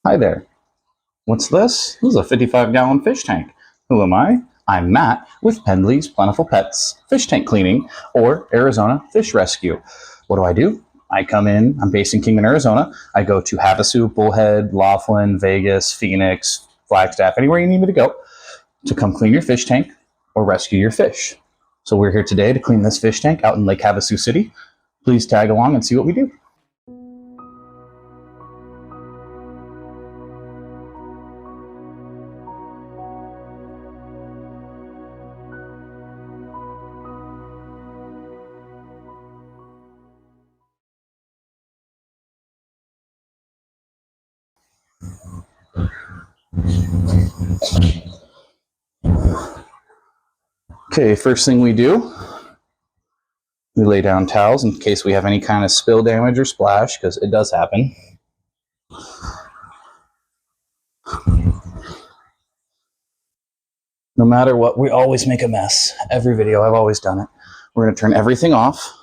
Hi there. What's this? This is a 55-gallon fish tank. Who am I? I'm Matt with Pendley's Plentiful Pets Fish Tank Cleaning or Arizona Fish Rescue. What do? I come in, I'm based in Kingman, Arizona. I go to Havasu, Bullhead, Laughlin, Vegas, Phoenix, Flagstaff, anywhere you need me to go to come clean your fish tank or rescue your fish. So we're here today to clean this fish tank out in Lake Havasu City. Please tag along and see what we do. Okay, first thing we do, we lay down towels in case we have any kind of spill damage or splash, because it does happen. No matter what, we always make a mess. Every video, I've always done it. We're going to turn everything off.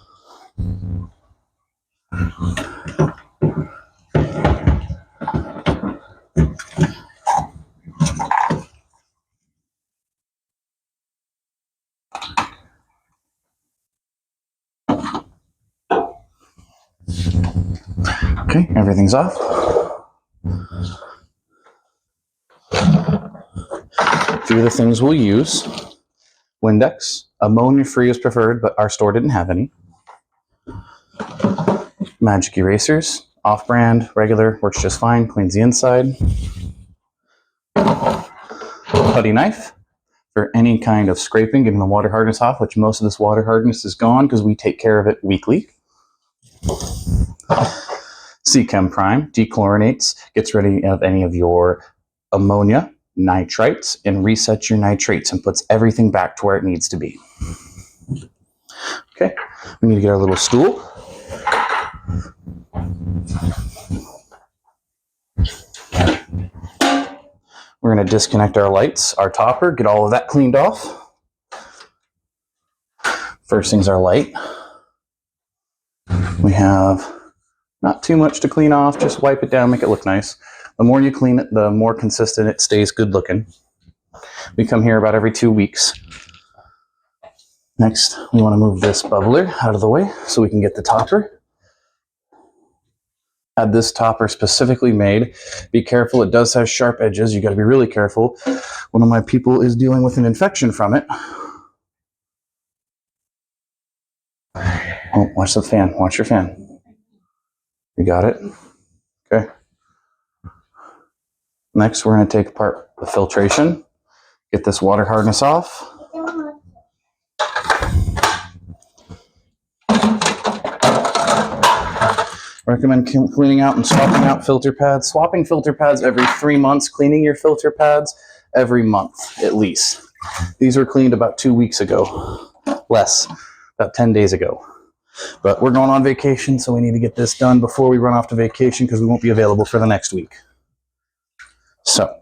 Okay, everything's off. A few of the things we'll use. Windex. Ammonia-free is preferred, but our store didn't have any. Magic erasers. Off-brand, regular, works just fine, cleans the inside. Putty knife for any kind of scraping, getting the water hardness off, which most of this water hardness is gone because we take care of it weekly. C-Chem Prime dechlorinates, gets rid of any of your ammonia, nitrites, and resets your nitrates and puts everything back to where it needs to be. Okay, we need to get our little stool. We're going to disconnect our lights, our topper, get all of that cleaned off. First thing's our light. We have not too much to clean off, just wipe it down, make it look nice. The more you clean it, the more consistent it stays good looking. We come here about every 2 weeks. Next, we want to move this bubbler out of the way so we can get the topper. Had this topper specifically made. Be careful, it does have sharp edges. You got to be really careful. One of my people is dealing with an infection from it. Oh, watch the fan, watch your fan. You got it? Okay. Next, we're going to take apart the filtration, get this water hardness off. Recommend cleaning out and swapping out filter pads. Swapping filter pads every 3 months, cleaning your filter pads every month at least. These were cleaned about 2 weeks ago, less, about 10 days ago. But we're going on vacation, so we need to get this done before we run off to vacation because we won't be available for the next week. So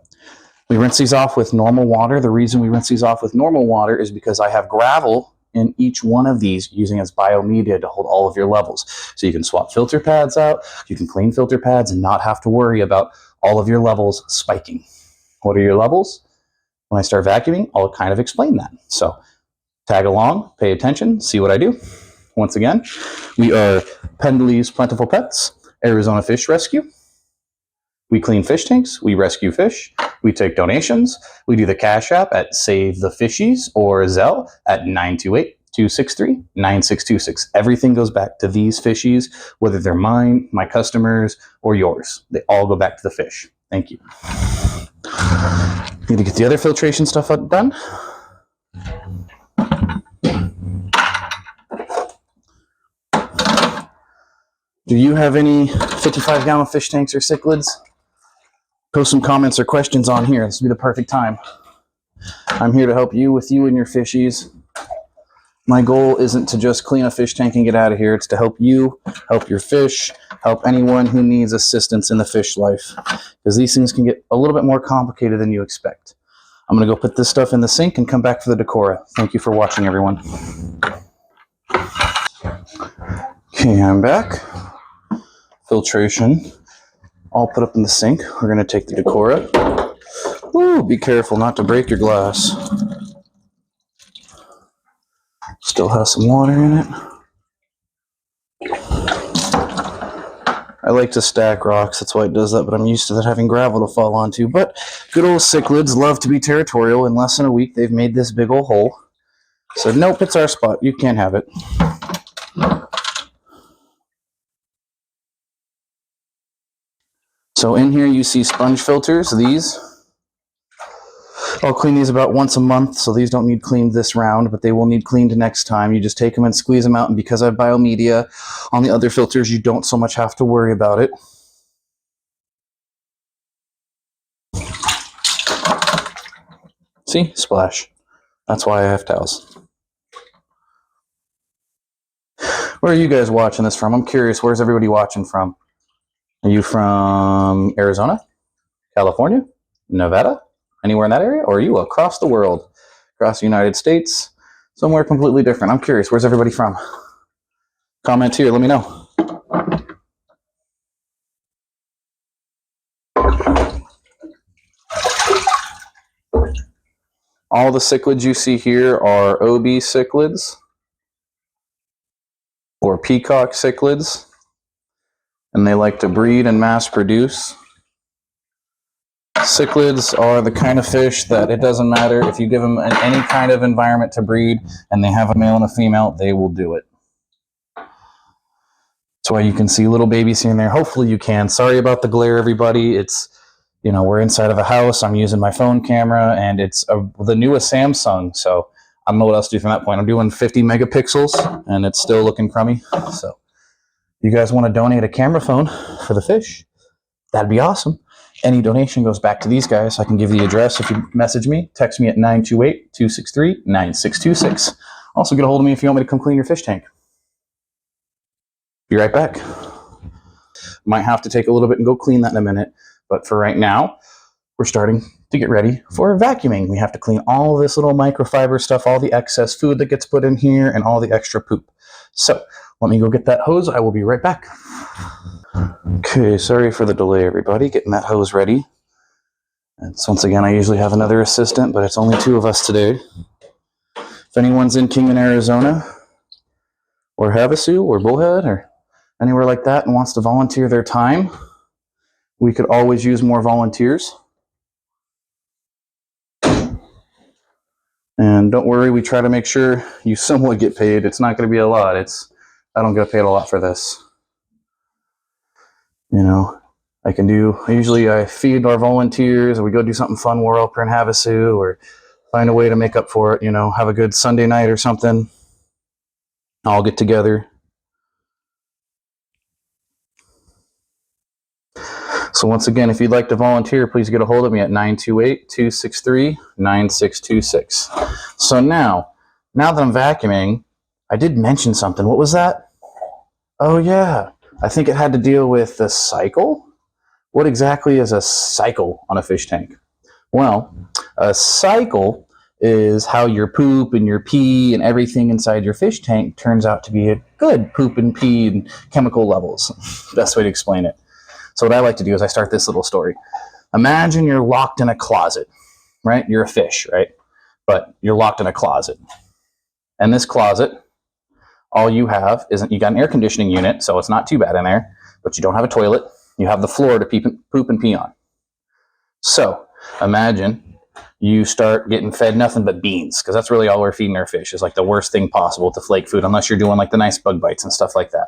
we rinse these off with normal water. The reason we rinse these off with normal water is because I have gravel in each one of these using as biomedia to hold all of your levels. So you can swap filter pads out, you can clean filter pads and not have to worry about all of your levels spiking. What are your levels? When I start vacuuming, I'll kind of explain that. So tag along, pay attention, see what I do. Once again, we are Pendley's Plentiful Pets, Arizona Fish Rescue. We clean fish tanks, we rescue fish, we take donations, we do the Cash App at Save the Fishies or Zelle at 928-263-9626. Everything goes back to these fishies, whether they're mine, my customers, or yours. They all go back to the fish. Thank you. Need to get the other filtration stuff done. Do you have any 55-gallon fish tanks or cichlids? Post some comments or questions on here. This would be the perfect time. I'm here to help you with you and your fishies. My goal isn't to just clean a fish tank and get out of here. It's to help you, help your fish, help anyone who needs assistance in the fish life. Because these things can get a little bit more complicated than you expect. I'm going to go put this stuff in the sink and come back for the Decora. Thank you for watching, everyone. Okay, I'm back. Filtration. all put up in the sink. We're going to take the Decora. Ooh, be careful not to break your glass. Still has some water in it. I like to stack rocks, that's why it does that, but I'm used to that having gravel to fall onto. But good old cichlids love to be territorial. In less than a week, they've made this big old hole. So nope, it's our spot. You can't have it. So in here you see sponge filters, these. I'll clean these about once a month, so these don't need cleaned this round, but they will need cleaned next time. You just take them and squeeze them out, and because I have biomedia on the other filters, you don't so much have to worry about it. See? Splash. That's why I have towels. Where are you guys watching this from? I'm curious, where's everybody watching from? Are you from Arizona? California? Nevada? Anywhere in that area? Or are you across the world? Across the United States? Somewhere completely different. I'm curious, where's everybody from? Comment here, let me know. All the cichlids you see here are OB cichlids or peacock cichlids, and they like to breed and mass produce. Cichlids are the kind of fish that it doesn't matter if you give them any kind of environment to breed and they have a male and a female, they will do it. That's why you can see little babies here and there. Hopefully you can. Sorry about the glare, everybody. It's, you know, we're inside of a house. I'm using my phone camera, and it's the newest Samsung, so I don't know what else to do from that point. I'm doing 50 megapixels, and it's still looking crummy. So if you guys want to donate a camera phone for the fish, that'd be awesome. Any donation goes back to these guys. I can give the address if you message me. Text me at 928-263-9626. Also get a hold of me if you want me to come clean your fish tank. Be right back. Might have to take a little bit and go clean that in a minute. But for right now, we're starting to get ready for vacuuming. We have to clean all this little microfiber stuff, all the excess food that gets put in here, and all the extra poop. So let me go get that hose. I will be right back. Okay, sorry for the delay, everybody. Getting that hose ready. And once again, I usually have another assistant, but it's only 2 of us today. If anyone's in Kingman, Arizona, or Havasu, or Bullhead, or anywhere like that and wants to volunteer their time, we could always use more volunteers. And don't worry, we try to make sure you somewhat get paid. It's not going to be a lot. I don't get paid a lot for this. You know, I feed our volunteers, or we go do something fun while we're up here in Havasu, or find a way to make up for it, you know, have a good Sunday night or something. All get together. So once again, if you'd like to volunteer, please get a hold of me at 928-263-9626. So now that I'm vacuuming, I did mention something. What was that? Oh yeah, I think it had to deal with the cycle. What exactly is a cycle on a fish tank? Well, a cycle is how your poop and your pee and everything inside your fish tank turns out to be a good poop and pee and chemical levels. Best way to explain it. So what I like to do is I start this little story. Imagine you're locked in a closet, right? You're a fish, right? But you're locked in a closet. And this closet, all you have is you got an air conditioning unit, so it's not too bad in there, but you don't have a toilet. You have the floor to poop and pee on. So imagine you start getting fed nothing but beans, because that's really all we're feeding our fish, is like the worst thing possible to flake food, unless you're doing like the nice bug bites and stuff like that.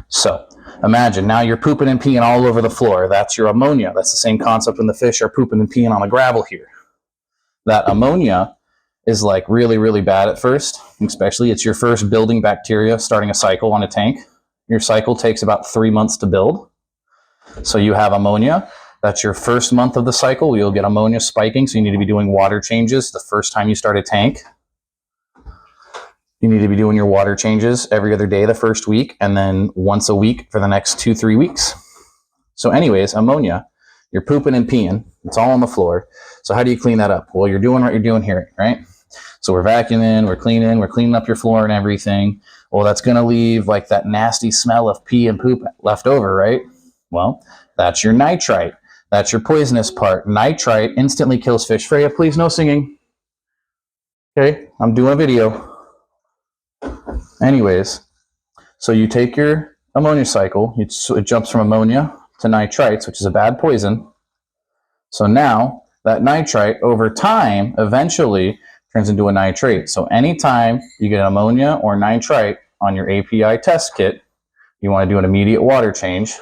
So imagine now you're pooping and peeing all over the floor. That's your ammonia. That's the same concept when the fish are pooping and peeing on the gravel here. That ammonia is like really, really bad at first, especially it's your first building bacteria starting a cycle on a tank. Your cycle takes about 3 months to build. So you have ammonia. That's your first month of the cycle. You'll get ammonia spiking, so you need to be doing water changes the first time you start a tank. You need to be doing your water changes every other day the first week, and then once a week for the next 2-3 weeks. So anyways, ammonia, you're pooping and peeing. It's all on the floor. So how do you clean that up? Well, you're doing what you're doing here, right? So we're vacuuming, we're cleaning up your floor and everything. Well, that's going to leave like that nasty smell of pee and poop left over, right? Well, That's your nitrite. That's your poisonous part. Nitrite instantly kills fish. Freya, please, no singing. Okay, I'm doing a video. Anyways, so you take your ammonia cycle, it jumps from ammonia to nitrites, which is a bad poison. So now that nitrite over time eventually turns into a nitrate. So anytime you get ammonia or nitrite on your API test kit, you want to do an immediate water change.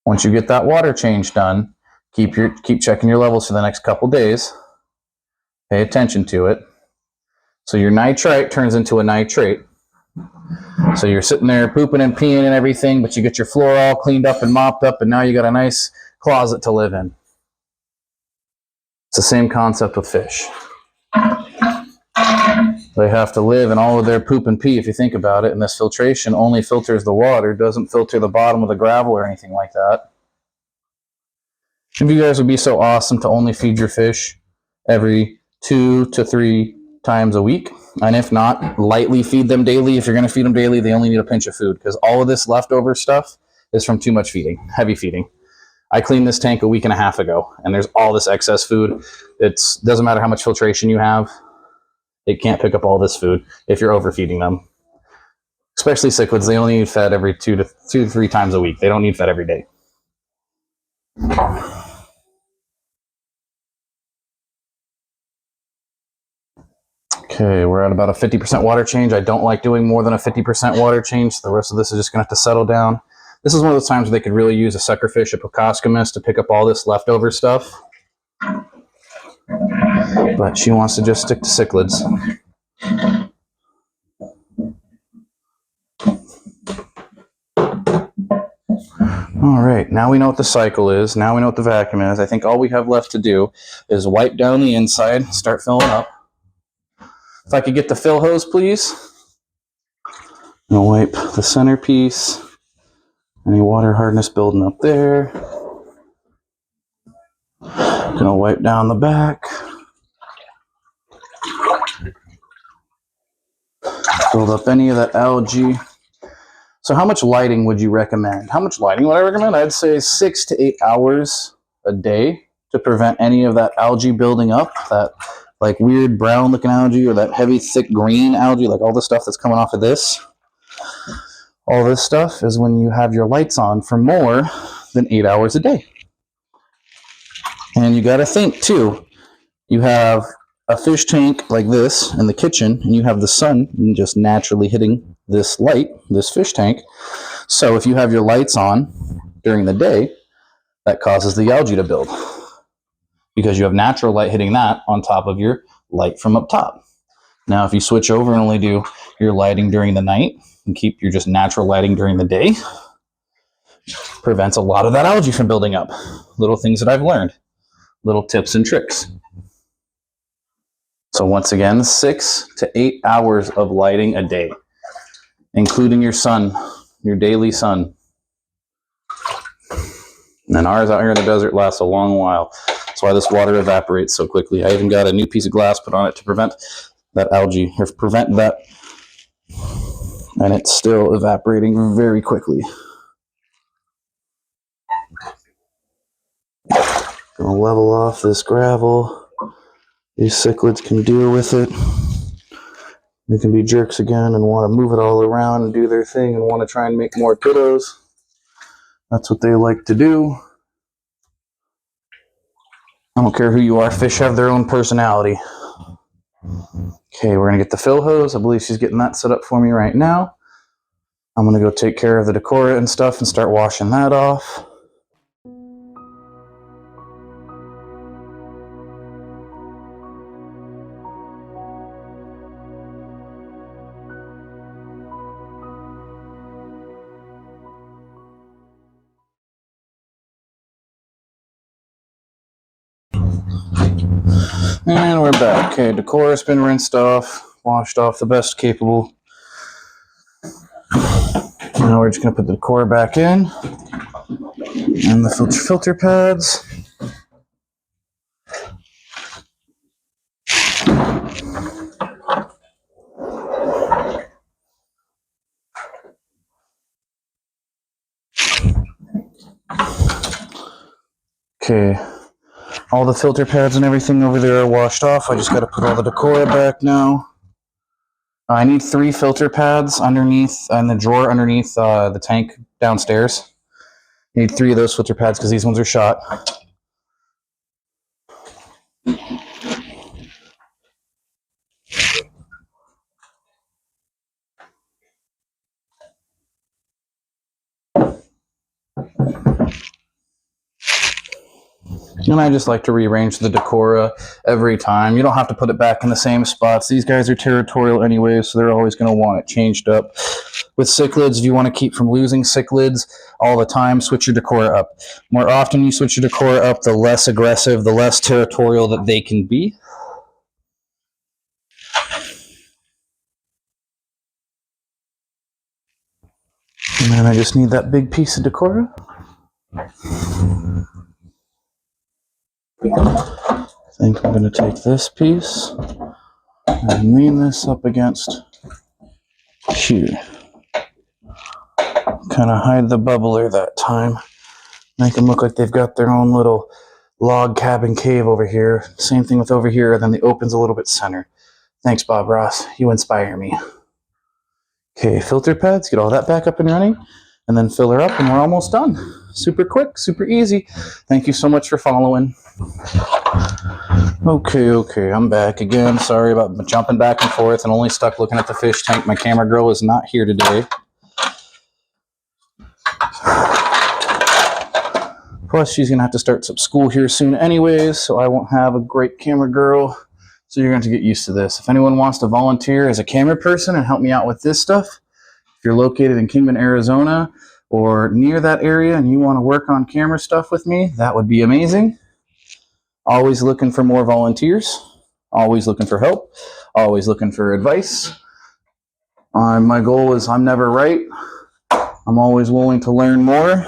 Once you get that water change done, keep checking your levels for the next couple days. Pay attention to it. So your nitrite turns into a nitrate. So you're sitting there pooping and peeing and everything, but you get your floor all cleaned up and mopped up, and now you got a nice closet to live in. It's the same concept with fish. They have to live in all of their poop and pee, if you think about it, and this filtration only filters the water, doesn't filter the bottom of the gravel or anything like that. If you guys would be so awesome to only feed your fish every 2 to 3 times a week, and if not, lightly feed them daily. If you're going to feed them daily, they only need a pinch of food, because all of this leftover stuff is from too much feeding, heavy feeding. I cleaned this tank a week and a half ago, and there's all this excess food. It doesn't matter how much filtration you have. It can't pick up all this food if you're overfeeding them. Especially cichlids, they only need fed every 2 to 3 times a week. They don't need fed every day. Okay, we're at about a 50% water change. I don't like doing more than a 50% water change. The rest of this is just going to have to settle down. This is one of those times where they could really use a suckerfish, a Pocoscomus, to pick up all this leftover stuff. But she wants to just stick to cichlids. All right, now we know what the cycle is. Now we know what the vacuum is. I think all we have left to do is wipe down the inside, start filling up. If I could get the fill hose, please. I'm gonna wipe the centerpiece. Any water hardness building up there. Gonna wipe down the back. Build up any of that algae. So how much lighting would you recommend? How much lighting would I recommend? I'd say 6 to 8 hours a day to prevent any of that algae building up, that like weird brown looking algae or that heavy thick green algae, like all the stuff that's coming off of this. All this stuff is when you have your lights on for more than 8 hours a day. And you got to think too, you have a fish tank like this in the kitchen, and you have the sun just naturally hitting this light, this fish tank. So if you have your lights on during the day, that causes the algae to build, because you have natural light hitting that on top of your light from up top. Now, if you switch over and only do your lighting during the night and keep your just natural lighting during the day, prevents a lot of that algae from building up. Little things that I've learned, little tips and tricks. So once again, 6 to 8 hours of lighting a day, including your sun, your daily sun. And ours out here in the desert lasts a long while. That's why this water evaporates so quickly. I even got a new piece of glass put on it to prevent that algae, or prevent that, and it's still evaporating very quickly. Gonna level off this gravel. These cichlids can deal with it. They can be jerks again and want to move it all around and do their thing and want to try and make more kiddos. That's what they like to do. I don't care who you are, fish have their own personality. Okay, we're going to get the fill hose. I believe she's getting that set up for me right now. I'm going to go take care of the decora and stuff and start washing that off. And we're back. Okay, decora's been rinsed off, washed off the best capable. Now we're just going to put the decora back in, and the filter pads. Okay, all the filter pads and everything over there are washed off. I just got to put all the decora back now. I need 3 filter pads underneath, in the drawer underneath the tank downstairs. I need 3 of those filter pads because these ones are shot. And I just like to rearrange the decora every time. You don't have to put it back in the same spots. These guys are territorial anyway, so they're always going to want it changed up. With cichlids, if you want to keep from losing cichlids all the time, switch your decora up. More often you switch your decora up, the less aggressive, the less territorial that they can be. And then I just need that big piece of decora. I think I'm going to take this piece and lean this up against here. Kind of hide the bubbler that time. Make them look like they've got their own little log cabin cave over here. Same thing with over here, then the open's a little bit center. Thanks, Bob Ross. You inspire me. Okay, filter pads, get all that back up and running, and then fill her up, and we're almost done. Super quick, super easy. Thank you so much for following. Okay, I'm back again. Sorry about jumping back and forth and only stuck looking at the fish tank. My camera girl is not here today. Plus, she's going to have to start some school here soon anyways, so I won't have a great camera girl. So you're going to get used to this. If anyone wants to volunteer as a camera person and help me out with this stuff, if you're located in Kingman, Arizona, or near that area and you want to work on camera stuff with me, that would be amazing. Always looking for more volunteers. Always looking for help. Always looking for advice. My goal is I'm never right. I'm always willing to learn more.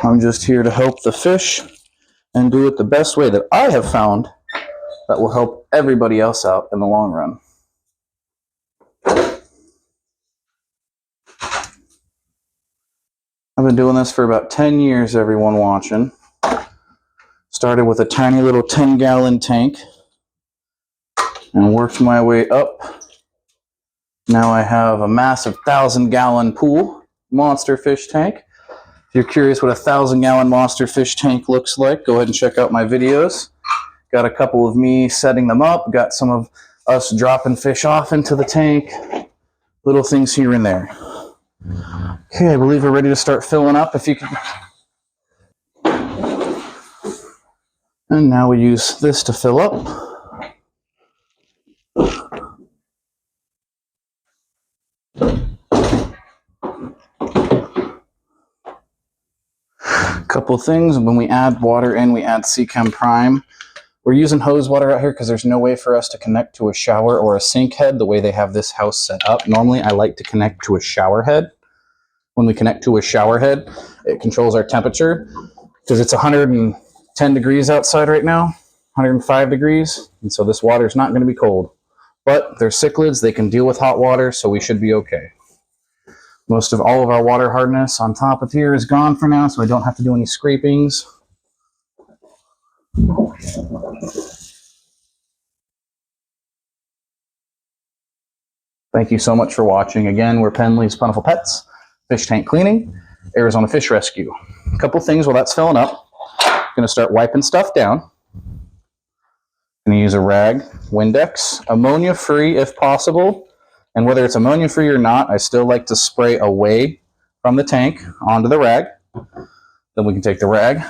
I'm just here to help the fish and do it the best way that I have found that will help everybody else out in the long run. I've been doing this for about 10 years, everyone watching. Started with a tiny little 10-gallon tank and worked my way up. Now I have a massive 1,000-gallon pool, monster fish tank. If you're curious what a 1,000-gallon monster fish tank looks like, go ahead and check out my videos. Got a couple of me setting them up, got some of us dropping fish off into the tank, little things here and there. Okay, I believe we're ready to start filling up. If you can. And now we use this to fill up. Couple things, when we add water in, we add Seachem Prime. We're using hose water out here because there's no way for us to connect to a shower or a sink head the way they have this house set up. Normally, I like to connect to a shower head. When we connect to a shower head, it controls our temperature because it's 110 degrees outside right now, 105 degrees, and so this water is not going to be cold. But they're cichlids, they can deal with hot water, so we should be okay. Most of all of our water hardness on top of here is gone for now, so I don't have to do any scrapings. Thank you so much for watching. Again, we're Pendley's Plentiful Pets, Fish Tank Cleaning, Arizona Fish Rescue. A couple things while that's filling up. I'm going to start wiping stuff down. I'm going to use a rag, Windex, ammonia-free if possible. And whether it's ammonia-free or not, I still like to spray away from the tank onto the rag. Then we can take the rag,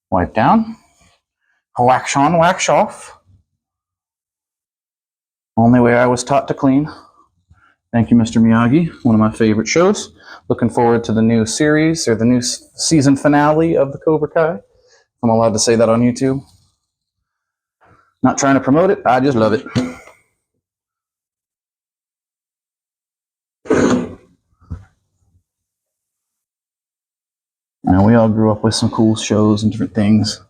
wipe down, wax on, wax off. Only way I was taught to clean. Thank you, Mr. Miyagi, one of my favorite shows. Looking forward to the new series, or the new season finale of the Cobra Kai. I'm allowed to say that on YouTube. Not trying to promote it, I just love it. And we all grew up with some cool shows and different things.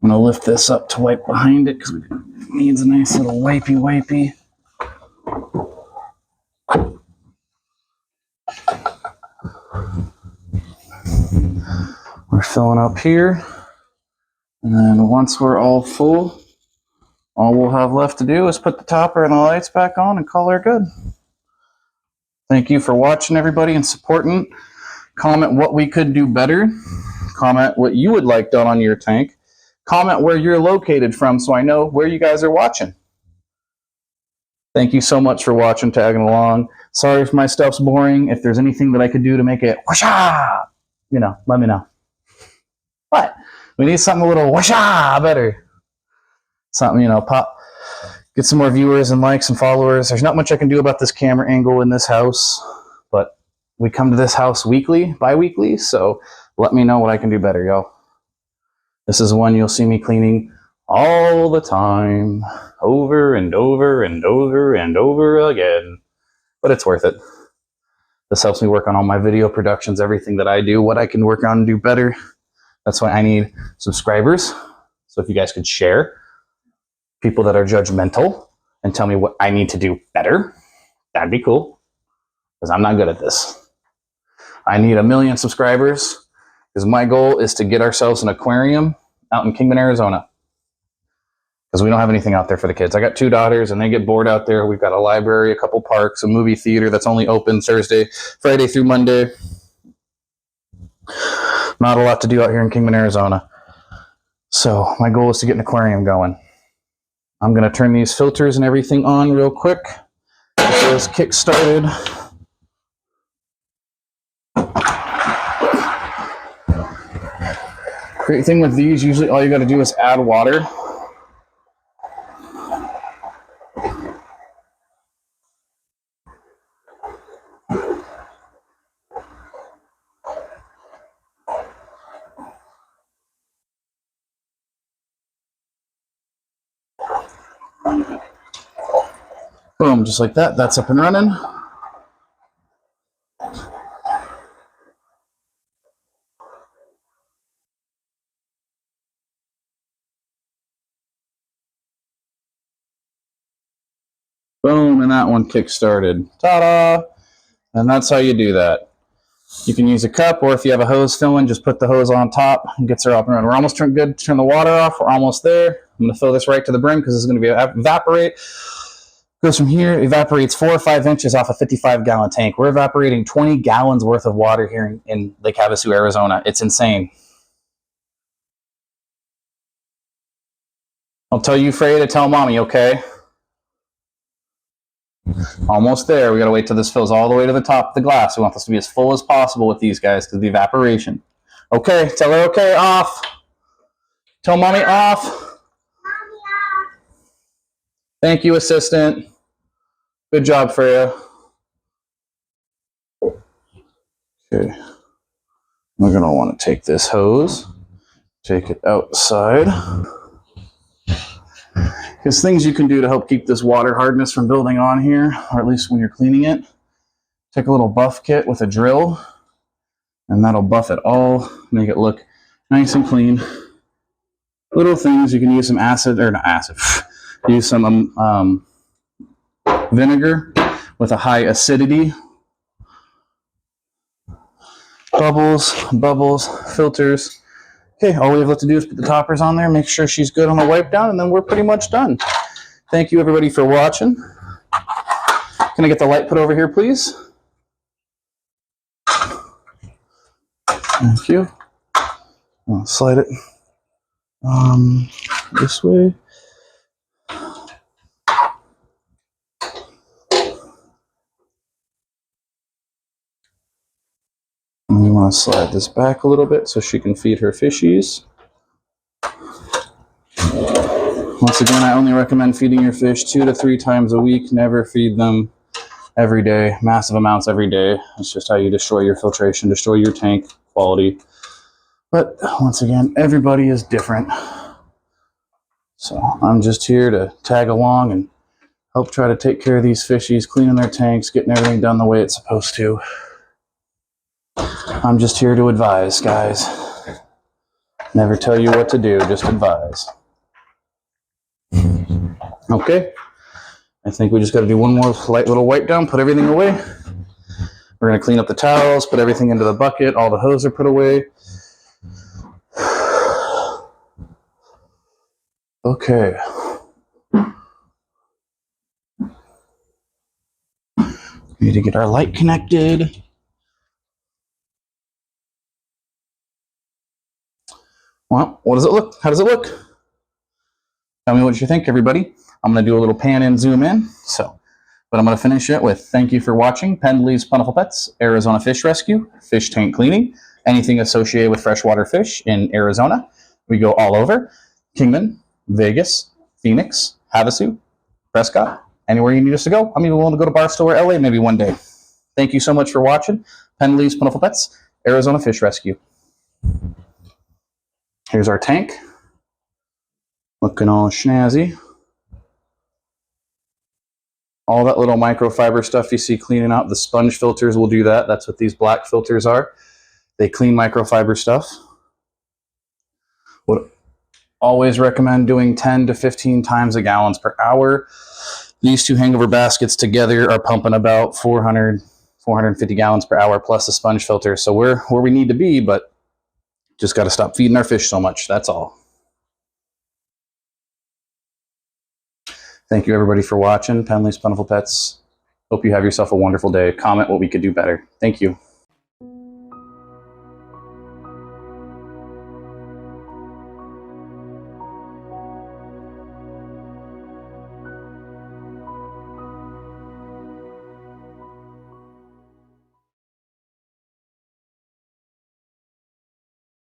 I'm going to lift this up to wipe behind it because it needs a nice little wipey. We're filling up here. And then once we're all full, all we'll have left to do is put the topper and the lights back on and call her good. Thank you for watching, everybody, and supporting. Comment what we could do better. Comment what you would like done on your tank. Comment where you're located from so I know where you guys are watching. Thank you so much for watching, tagging along. Sorry if my stuff's boring. If there's anything that I could do to make it whoosha, let me know. What? We need something a little whoosha better. Something, pop. Get some more viewers and likes and followers. There's not much I can do about this camera angle in this house, but we come to this house weekly, bi-weekly, so let me know what I can do better, y'all. This is one you'll see me cleaning all the time, over and over and over and over again, but it's worth it. This helps me work on all my video productions, everything that I do, what I can work on and do better. That's why I need subscribers. So if you guys could share, people that are judgmental and tell me what I need to do better, that'd be cool, because I'm not good at this. I need 1 million subscribers, because my goal is to get ourselves an aquarium out in Kingman, Arizona, because we don't have anything out there for the kids. I got 2 daughters, and they get bored out there. We've got a library, a couple parks, a movie theater that's only open Friday through Monday. Not a lot to do out here in Kingman, Arizona. So my goal is to get an aquarium going. I'm going to turn these filters and everything on real quick. Get those kick started. Great thing with these, usually all you got to do is add water. Boom, just like that. That's up and running. Boom, and that one kick-started. Ta-da! And that's how you do that. You can use a cup, or if you have a hose filling, just put the hose on top and gets her up and running. We're almost good to turn the water off. We're almost there. I'm going to fill this right to the brim because it's going to be evaporate. Goes from here, evaporates 4 or 5 inches off a 55-gallon tank. We're evaporating 20 gallons worth of water here in Lake Havasu, Arizona. It's insane. I'll tell you, Frey, to tell mommy, okay? Almost there. We got to wait till this fills all the way to the top of the glass. We want this to be as full as possible with these guys because of the evaporation. Okay, tell her okay, off. Tell mommy off. Mommy off. Thank you, assistant. Good job, Freya. Okay. We're going to want to take this hose, take it outside. There's things you can do to help keep this water hardness from building on here, or at least when you're cleaning it. Take a little buff kit with a drill, and that'll buff it all, make it look nice and clean. Little things, you can use some acid, or not acid, use some vinegar with a high acidity. Bubbles, filters. Okay, all we have left to do is put the toppers on there, make sure she's good on the wipe down, and then we're pretty much done. Thank you, everybody, for watching. Can I get the light put over here, please? Thank you. I'll slide it this way. And we want to slide this back a little bit so she can feed her fishies. Once again, I only recommend feeding your fish 2 to 3 times a week. Never feed them every day, massive amounts every day. It's just how you destroy your filtration, destroy your tank quality. But once again, everybody is different. So I'm just here to tag along and help try to take care of these fishies, cleaning their tanks, getting everything done the way it's supposed to. I'm just here to advise, guys. Never tell you what to do, just advise. Okay. I think we just got to do one more light little wipe down, put everything away. We're going to clean up the towels, put everything into the bucket. All the hose are put away. Okay. We need to get our light connected. Well, what does it look? How does it look? Tell me what you think, everybody. I'm going to do a little pan and zoom in. But I'm going to finish it with thank you for watching Pendley's Plentiful Pets, Arizona Fish Rescue, fish tank cleaning, anything associated with freshwater fish in Arizona. We go all over. Kingman, Vegas, Phoenix, Havasu, Prescott, anywhere you need us to go. I'm even willing to go to Barstow or LA maybe one day. Thank you so much for watching Pendley's Plentiful Pets, Arizona Fish Rescue. Here's our tank. Looking all snazzy. All that little microfiber stuff you see cleaning out, the sponge filters will do that. That's what these black filters are. They clean microfiber stuff. Would always recommend doing 10 to 15 times a gallons per hour. These two hangover baskets together are pumping about 450 gallons per hour plus the sponge filter. So we're where we need to be, but just got to stop feeding our fish so much. That's all. Thank you, everybody, for watching Pendley's Plentiful Pets. Hope you have yourself a wonderful day. Comment what we could do better. Thank you.